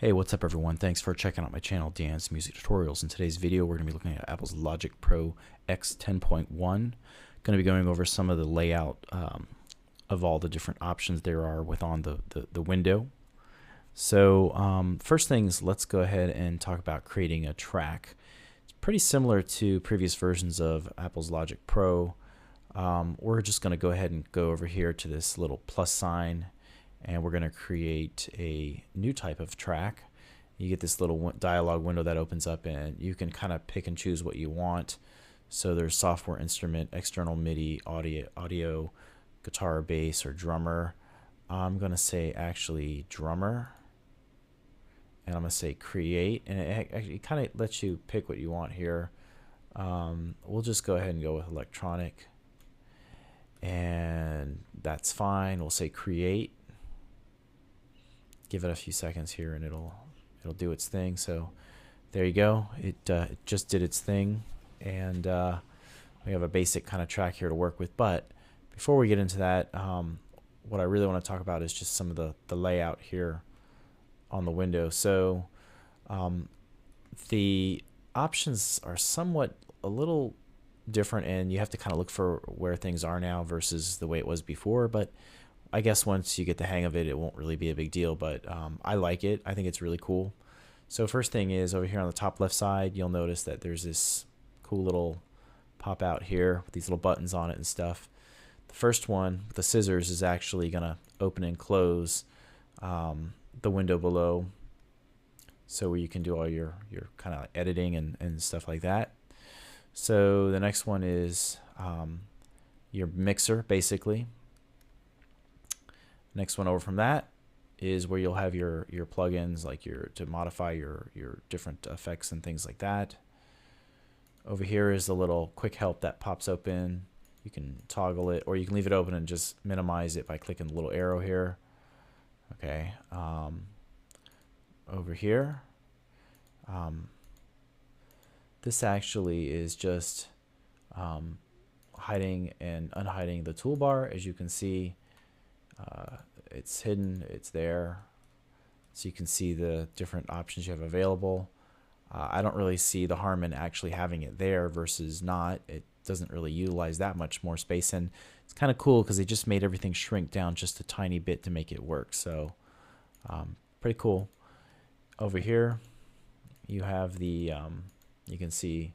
Hey, what's up everyone? Thanks for checking out my channel, Dan's Music Tutorials. In today's video, we're going to be looking at Apple's Logic Pro X 10.1. Going to be going over some of the layout of all the different options there are within the window. So first things, let's go ahead and talk about creating a track. It's pretty similar to previous versions of Apple's Logic Pro. We're just going to go ahead and go over here to this little plus sign, and we're going to create a new type of track. You get this little dialog window that opens up, and you can kind of pick and choose what you want. So there's software, instrument, external MIDI, audio, guitar, bass, or drummer. I'm going to say actually drummer, and I'm going to say create, and it kind of lets you pick what you want here. We'll just go ahead and go with electronic, and that's fine. We'll say create. Give it a few seconds here and it'll do its thing. So there you go, it just did its thing, and we have a basic kind of track here to work with. But before we get into that, what I really want to talk about is just some of the layout here on the window. So the options are somewhat a little different, and you have to kind of look for where things are now versus the way it was before. But I guess once you get the hang of it, it won't really be a big deal, but I like it. I think it's really cool. So first thing is over here on the top left side, you'll notice that there's this cool little pop out here with these little buttons on it and stuff. The first one, the scissors, is actually going to open and close the window below, so where you can do all your kind of editing and stuff like that. So the next one is your mixer, basically. Next one over from that is where you'll have your plugins, like to modify your different effects and things like that. Over here is the little quick help that pops open. You can toggle it, or you can leave it open and just minimize it by clicking the little arrow here. Okay. Over here, this actually is just hiding and unhiding the toolbar. As you can see, it's hidden, it's there, so you can see the different options you have available. I don't really see the harm in actually having it there versus not. It doesn't really utilize that much more space, and it's kind of cool because they just made everything shrink down just a tiny bit to make it work. So pretty cool. Over here you have the you can see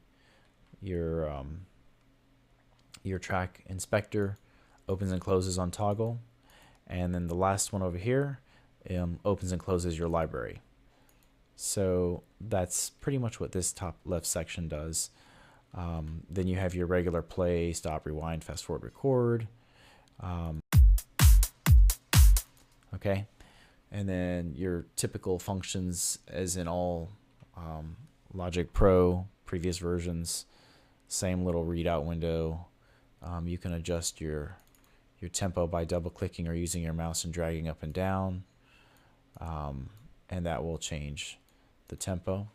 your track inspector opens and closes on toggle. And then the last one over here opens and closes your library. So that's pretty much what this top left section does. Then you have your regular play, stop, rewind, fast forward, record. Okay. And then your typical functions, as in all Logic Pro previous versions, same little readout window. You can adjust your tempo by double clicking or using your mouse and dragging up and down, and that will change the tempo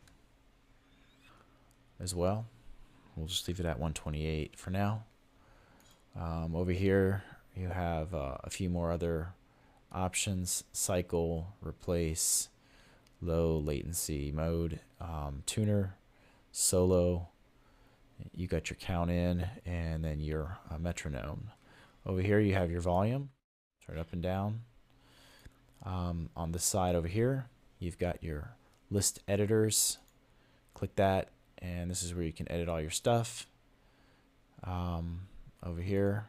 as well. We'll just leave it at 128 for now. Over here you have a few more other options: cycle, replace, low latency mode, tuner, solo. You got your count in, and then your metronome. Over here you have your volume, turn it up and down. On this side over here, you've got your list editors. Click that, and this is where you can edit all your stuff. Over here,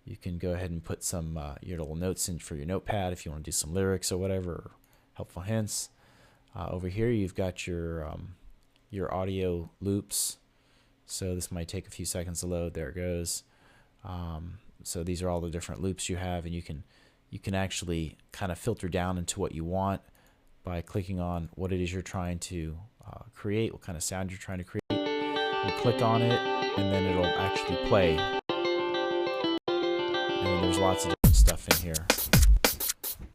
you can go ahead and put some your little notes in for your notepad if you want to do some lyrics or whatever, or helpful hints. Over here, you've got your audio loops. So this might take a few seconds to load. There it goes. So these are all the different loops you have, and you can actually kind of filter down into what you want by clicking on what it is you're trying to create, what kind of sound you're trying to create. You click on it, and then it'll actually play. And there's lots of different stuff in here.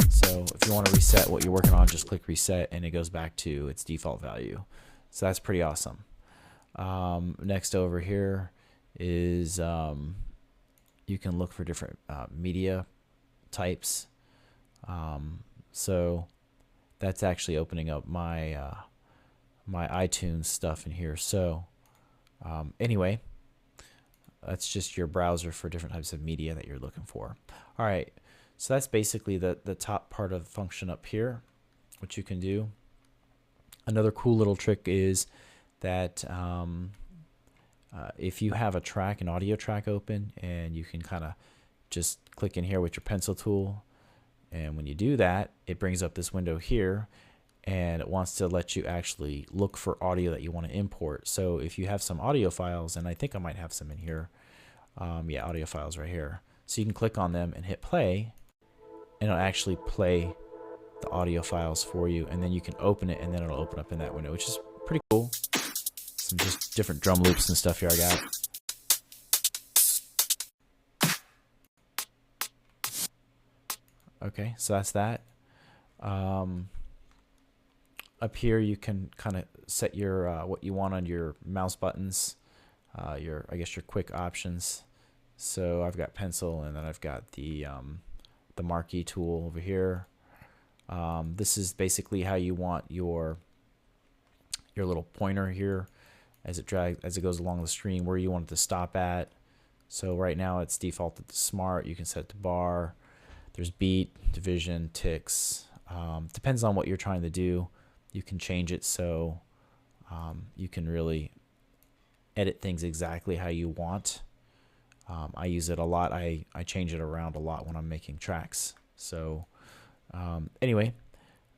So if you want to reset what you're working on, just click reset, and it goes back to its default value. So that's pretty awesome. Next over here is you can look for different media types. So that's actually opening up my my iTunes stuff in here. So anyway, that's just your browser for different types of media that you're looking for. All right, so that's basically the top part of the function up here, what you can do. Another cool little trick is that if you have a track, an audio track open, and you can kind of just click in here with your pencil tool, and when you do that, it brings up this window here, and it wants to let you actually look for audio that you want to import. So if you have some audio files, and I think I might have some in here, yeah, audio files right here. So you can click on them and hit play, and it'll actually play the audio files for you, and then you can open it, and then it'll open up in that window, which is pretty cool. Some just different drum loops and stuff here I got. Okay, so that's that. Up here you can kind of set your what you want on your mouse buttons, your I guess your quick options. So I've got pencil, and then I've got the marquee tool over here. This is basically how you want your little pointer here as it goes along the screen, where you want it to stop at. So right now it's defaulted to smart. You can set it to bar. There's beat, division, ticks. Depends on what you're trying to do. You can change it so you can really edit things exactly how you want. I use it a lot. I change it around a lot when I'm making tracks. So anyway,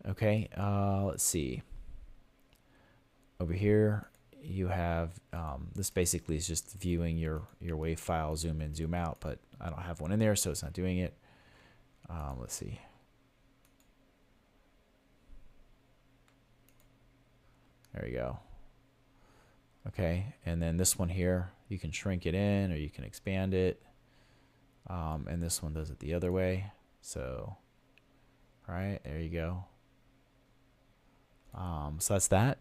okay, let's see. Over here you have this basically is just viewing your WAV file, zoom in, zoom out, but I don't have one in there, so it's not doing it. Let's see. There we go. Okay, and then this one here, you can shrink it in or you can expand it. And this one does it the other way. So, all right, there you go. So that's that.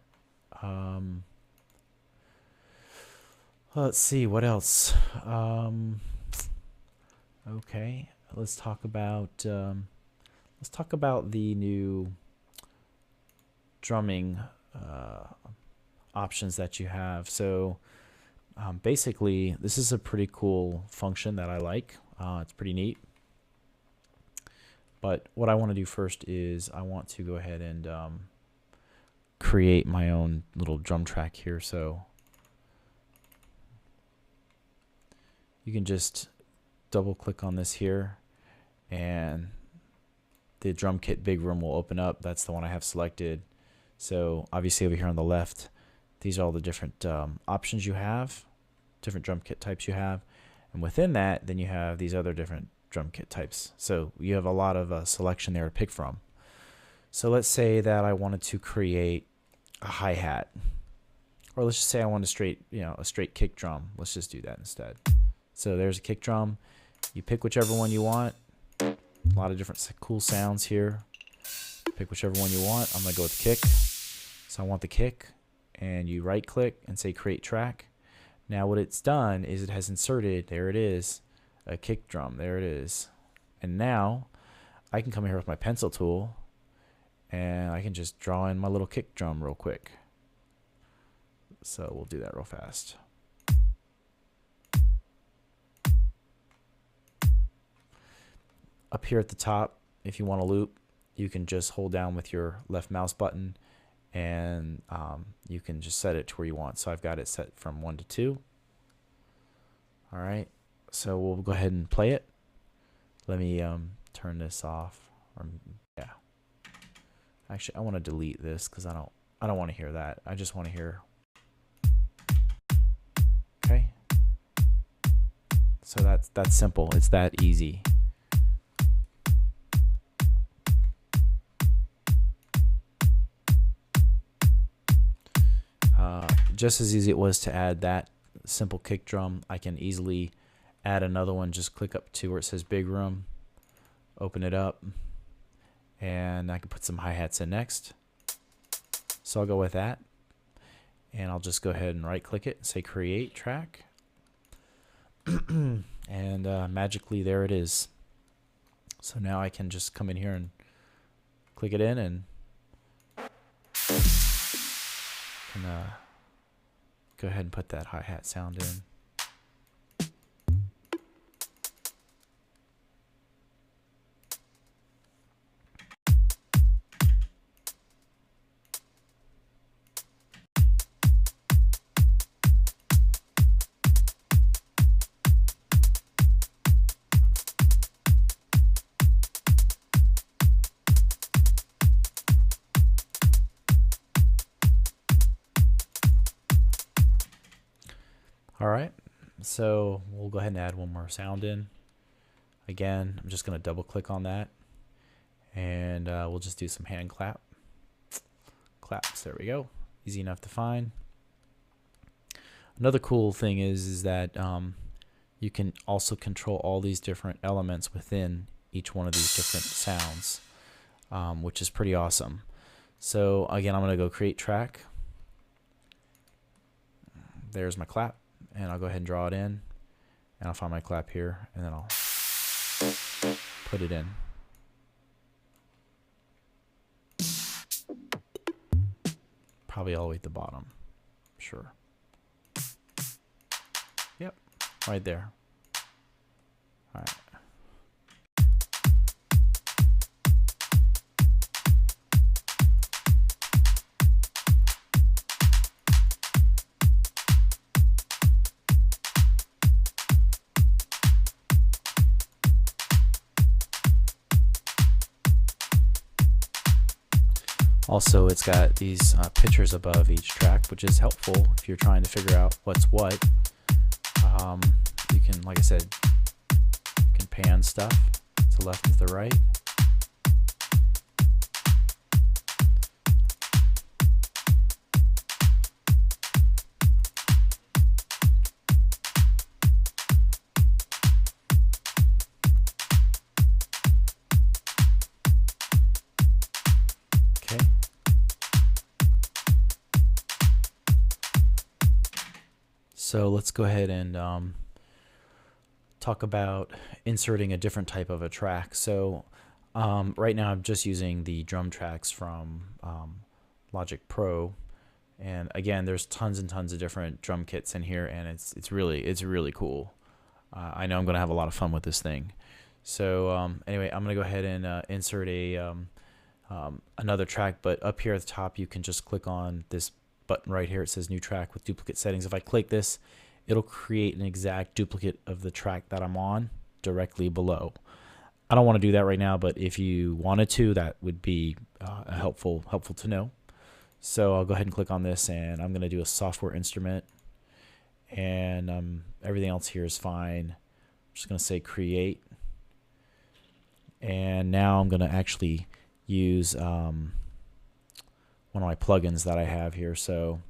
Let's see what else. Okay, let's talk about the new drumming options that you have. So basically, this is a pretty cool function that I like. It's pretty neat. But what I want to do first is I want to go ahead and create my own little drum track here. So you can just double click on this here, and the drum kit big room will open up. That's the one I have selected. So obviously over here on the left, these are all the different options you have, different drum kit types you have, and within that then you have these other different drum kit types. So you have a lot of selection there to pick from. So let's say that I wanted to create a hi-hat, or let's just say I want a straight kick drum. Let's just do that instead. So there's a kick drum. You pick whichever one you want. A lot of different cool sounds here. Pick whichever one you want. I'm gonna go with kick. So I want the kick, and you right click and say create track. Now what it's done is it has inserted, there it is, a kick drum. There it is. And now I can come here with my pencil tool, and I can just draw in my little kick drum real quick. So we'll do that real fast. Up here at the top, if you want to loop, you can just hold down with your left mouse button, and you can just set it to where you want. So I've got it set from 1 to 2. All right, so we'll go ahead and play it. Let me turn this off. Yeah, actually I want to delete this because I don't want to hear that. I just want to hear. Okay, so that's simple. It's that easy. Just as easy it was to add that simple kick drum, I can easily add another one. Just click up to where it says big room, open it up, and I can put some hi-hats in next. So I'll go with that, and I'll just go ahead and right click it and say create track, and magically there it is. So now I can just come in here and click it in, and can go ahead and put that hi-hat sound in. Alright, so we'll go ahead and add one more sound in. Again, I'm just going to double click on that, and we'll just do some hand claps. There we go. Easy enough to find. Another cool thing is that you can also control all these different elements within each one of these different sounds, which is pretty awesome. So again, I'm going to go create track. There's my clap. And I'll go ahead and draw it in, and I'll find my clap here, and then I'll put it in. Probably all the way at the bottom. Sure. Yep, right there. All right. Also, it's got these pictures above each track, which is helpful if you're trying to figure out what's what. You can, like I said, you can pan stuff to left and to the right. Okay. So let's go ahead and talk about inserting a different type of a track. So right now I'm just using the drum tracks from Logic Pro, and again, there's tons and tons of different drum kits in here, and it's really cool. I know I'm gonna have a lot of fun with this thing. So anyway, I'm gonna go ahead and insert a another track, but up here at the top you can just click on this button right here. It says new track with duplicate settings. If I click this, it'll create an exact duplicate of the track that I'm on directly below. I don't want to do that right now, but if you wanted to, that would be helpful to know. So I'll go ahead and click on this, and I'm going to do a software instrument, and everything else here is fine. I'm just going to say create, and now I'm going to actually use one of my plugins that I have here. So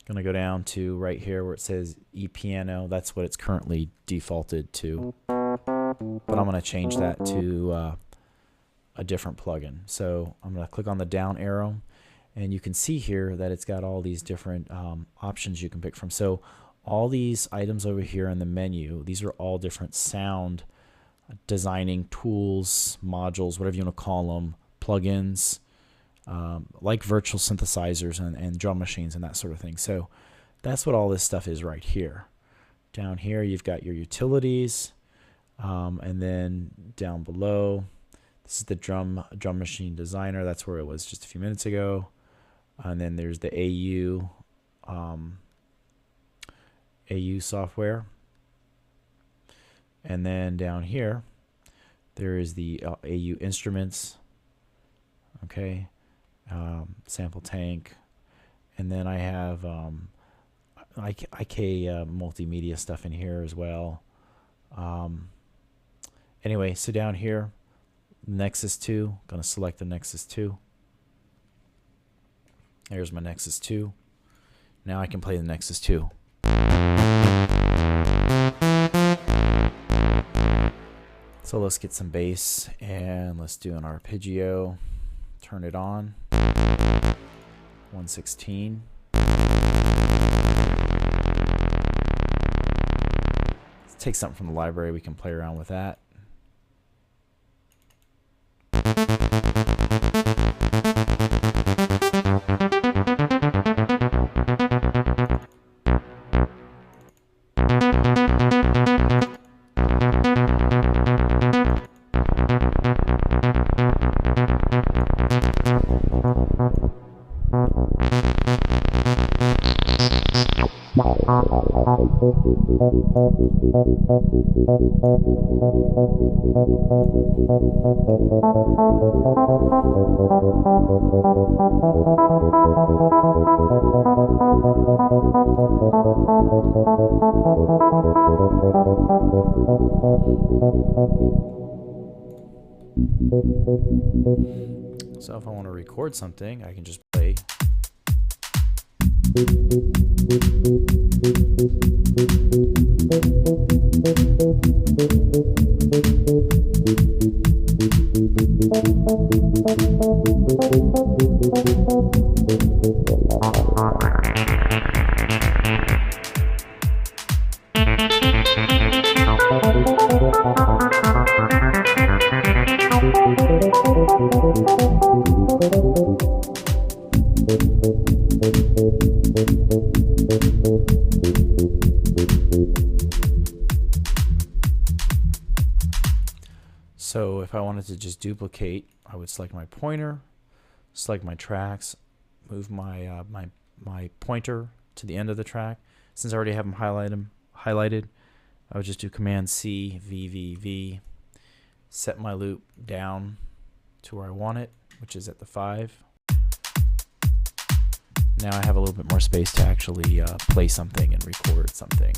I'm going to go down to right here where it says ePiano. That's what it's currently defaulted to, but I'm going to change that to a different plugin. So I'm going to click on the down arrow, and you can see here that it's got all these different options you can pick from. So all these items over here in the menu, these are all different sound designing tools, modules, whatever you want to call them, plugins, like virtual synthesizers and drum machines and that sort of thing. So that's what all this stuff is right here. Down here you've got your utilities, and then down below, this is the drum machine designer. That's where it was just a few minutes ago. And then there's the AU software. And then down here, there is the AU instruments, okay, sample tank, and then I have IK multimedia stuff in here as well. Anyway, so down here, Nexus 2, gonna select the Nexus 2. There's my Nexus 2. Now I can play the Nexus 2. So let's get some bass, and let's do an arpeggio. Turn it on. 116. Let's take something from the library. We can play around with that. So if I want to record something, I can just play. So if I wanted to just duplicate, I would select my pointer, select my tracks, move my my pointer to the end of the track. Since I already have them highlighted, I would just do Command C, V, V, V, set my loop down to where I want it, which is at the 5. Now I have a little bit more space to actually play something and record something.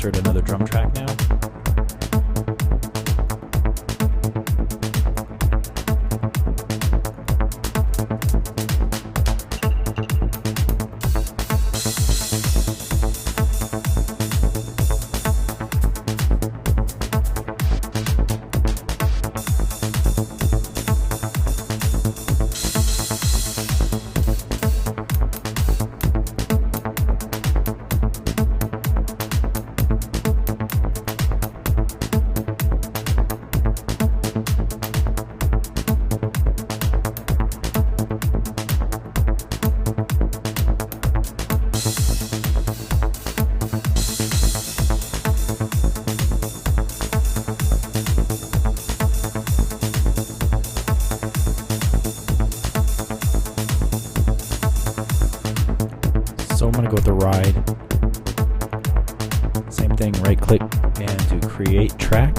insert another drum track now. So I'm going to go with the ride. Same thing, right click and do create track.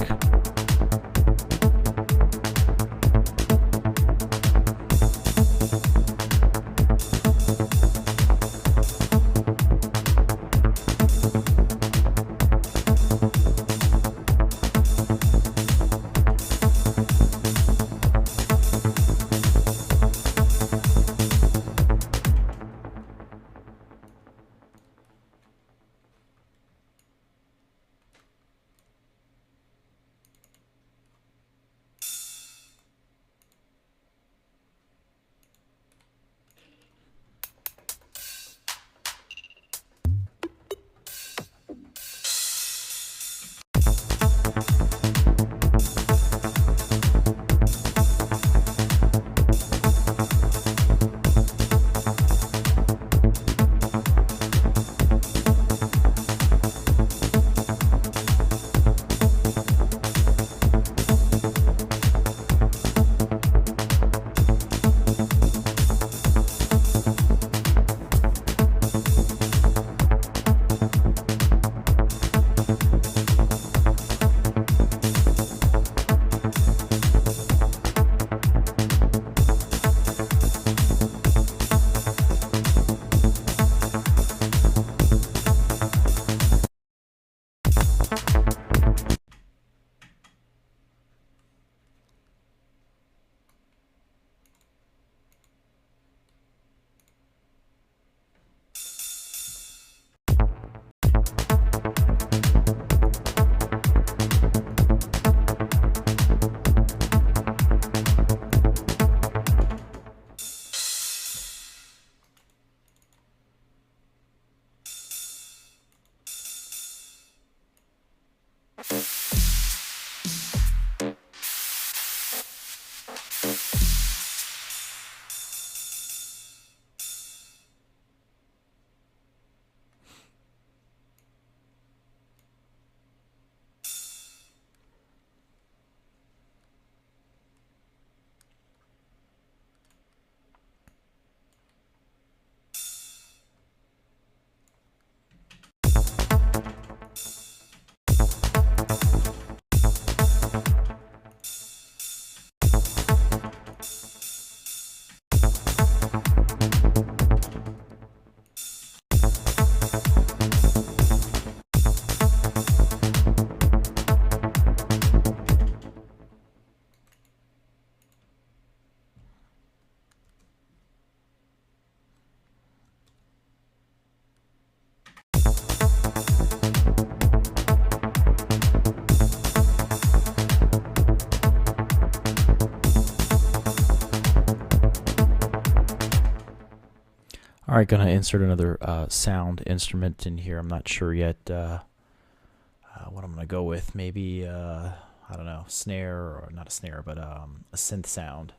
All right, gonna insert another sound instrument in here. I'm not sure yet what I'm gonna go with. Maybe I don't know, snare, or not a snare, but a synth sound.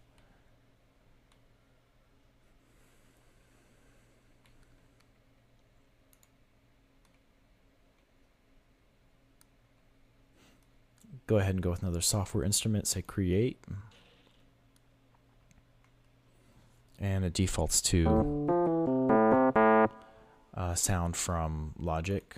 Go ahead and go with another software instrument. Say create, and it defaults to sound from Logic.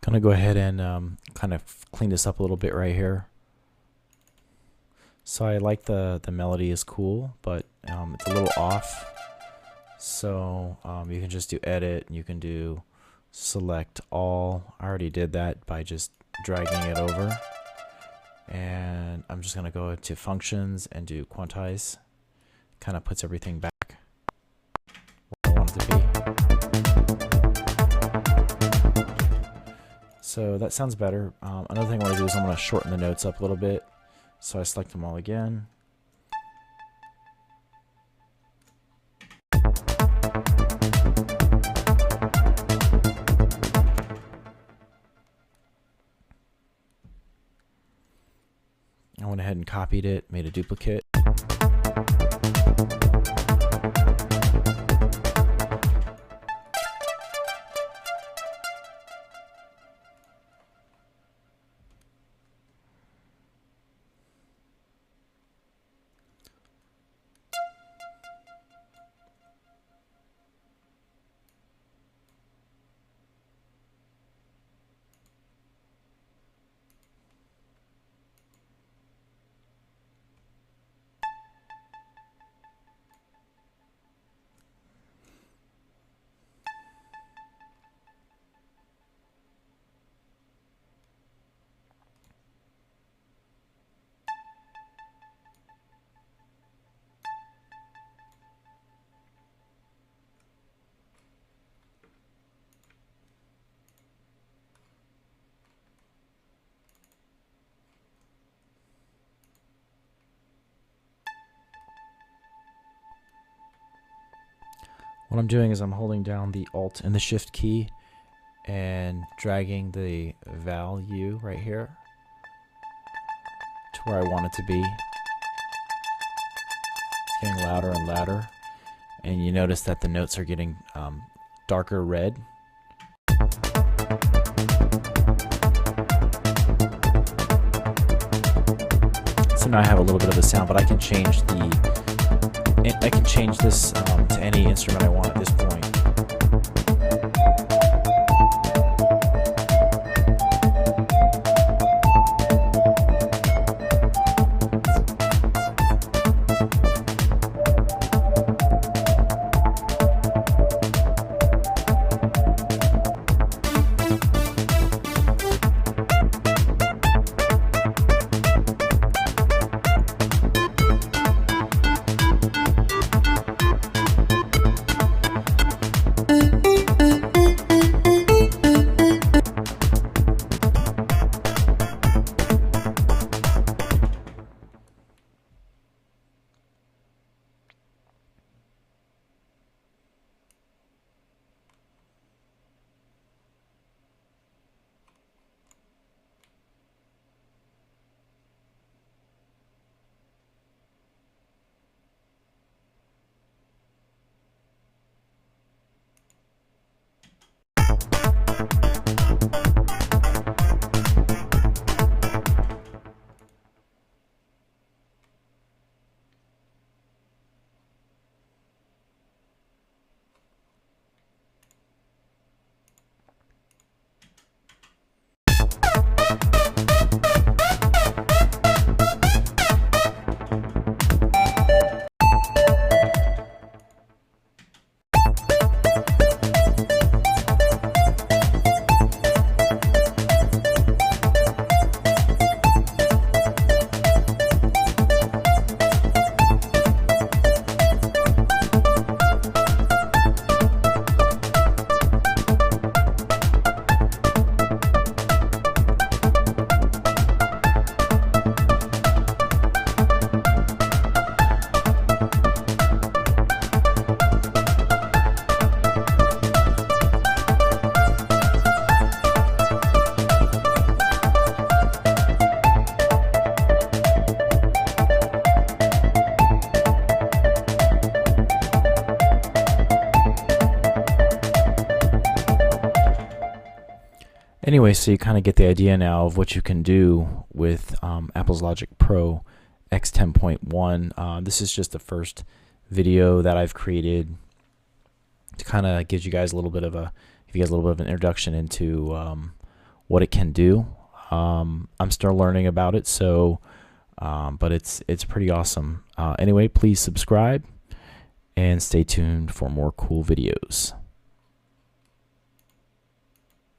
Gonna go ahead and kind of clean this up a little bit right here. So I like the melody is cool, but it's a little off. So you can just do edit, and you can do select all. I already did that by just dragging it over. And I'm just gonna go to functions and do quantize. Kind of puts everything back where I want it to be. So that sounds better. Another thing I want to do is I'm going to shorten the notes up a little bit. So I select them all again. I went ahead and copied it, made a duplicate. What I'm doing is I'm holding down the Alt and the Shift key and dragging the value right here to where I want it to be. It's getting louder and louder, and you notice that the notes are getting darker red. So now I have a little bit of a sound, but I can change this to any instrument I want at this point. Anyway, so you kind of get the idea now of what you can do with Apple's Logic Pro X10.1. This is just the first video that I've created to kind of give you guys a little bit of an introduction into what it can do. I'm still learning about it, so but it's pretty awesome. Anyway, please subscribe and stay tuned for more cool videos.